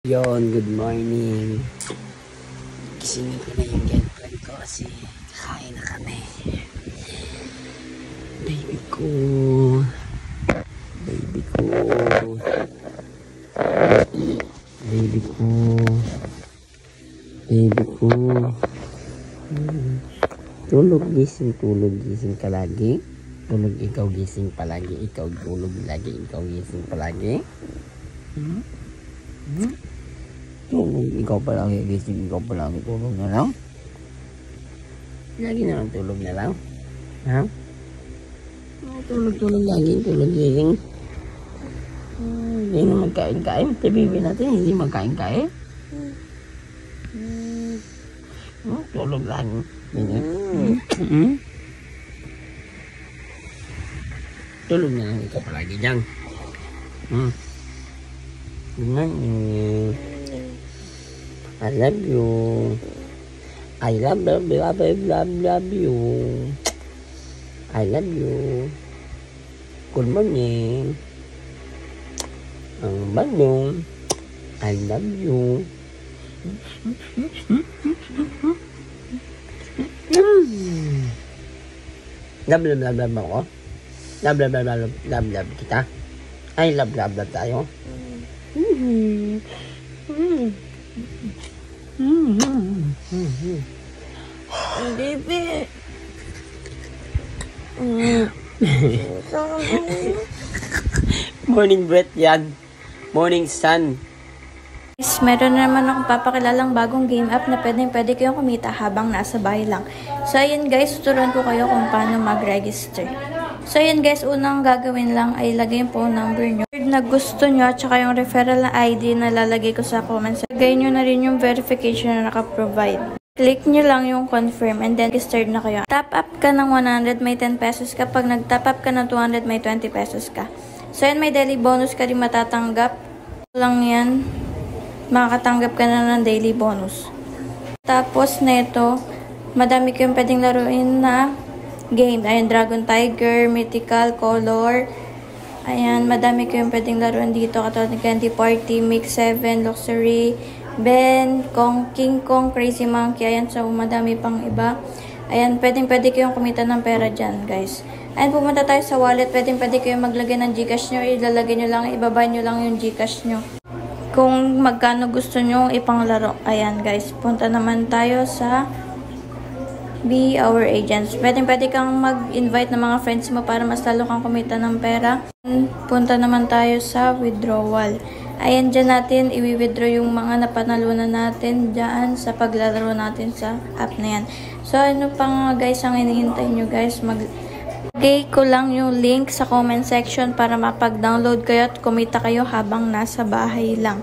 Good morning. Gisingin ko na yung girlfriend ko kasi kakain na kami. Baby ko. Baby ko. Baby ko. Baby ko. Tulog, gising ka lagi. Tulog, ikaw gising palagi. Ikaw tulog lagi, ikaw gising palagi. Tulog, ikaw palagi gising, ikaw palagi tulog na lang. Lagi na lang tulog na lang. Ha? Tulog lagi, tulog gising. Hindi na magkain-kain. Bibi natin, hindi magkain-kain. Tulog lagi. Tulog na lang, ikaw palagi dyan. I love you. I love you. I love you. Good morning. Ang banyo. I love you. Love ako. Love kita. I love tayo. Baby. Morning breath yan. Morning sun. Meron na naman akong papakilalang bagong game app na pwede kayong kumita habang nasa bahay lang. So, ayan guys, tuturuan ko kayo kung paano mag-register. So, ayan guys, unang gagawin lang ay lagay yung phone number nyo na gusto nyo at saka yung referral na ID na lalagay ko sa comments. Lagay nyo na rin yung verification na naka-provide. Click nyo lang yung confirm and then registered na kayo. Top up ka ng 100, may 10 pesos ka. Pag nag-top up ka ng 200, may 20 pesos ka. So, ayan, may daily bonus ka rin matatanggap. Lang yan, makakatanggap ka na ng daily bonus. Tapos, neto, madami kayong pwedeng laruin na game. Ayan, Dragon Tiger, Mythical, Color. Ayan, madami kayong pwedeng laruin dito. Katulad ng Candy Party, Mix 7, Luxury, Ben, King Kong, Crazy Monkey. Ayan, so madami pang iba. Ayan, pwede kayong kumita ng pera dyan, guys. Ayan, pumunta tayo sa wallet. Pwede kayong maglagay ng Gcash nyo. Ilalagay nyo lang, ibaba nyo lang yung Gcash nyo. Kung magkano gusto nyo ipanglaro. Ayan, guys. Punta naman tayo sa Be Our Agents. Pwede kang mag-invite ng mga friends mo para mas lalo kang kumita ng pera. Punta naman tayo sa withdrawal. Ayan, dyan natin i-withdraw yung mga napanalunan natin dyan sa paglalaro natin sa app na yan. So, ano pa nga guys ang hinihintay nyo guys? Lagay ko lang yung link sa comment section para mapag-download kayo at kumita kayo habang nasa bahay lang.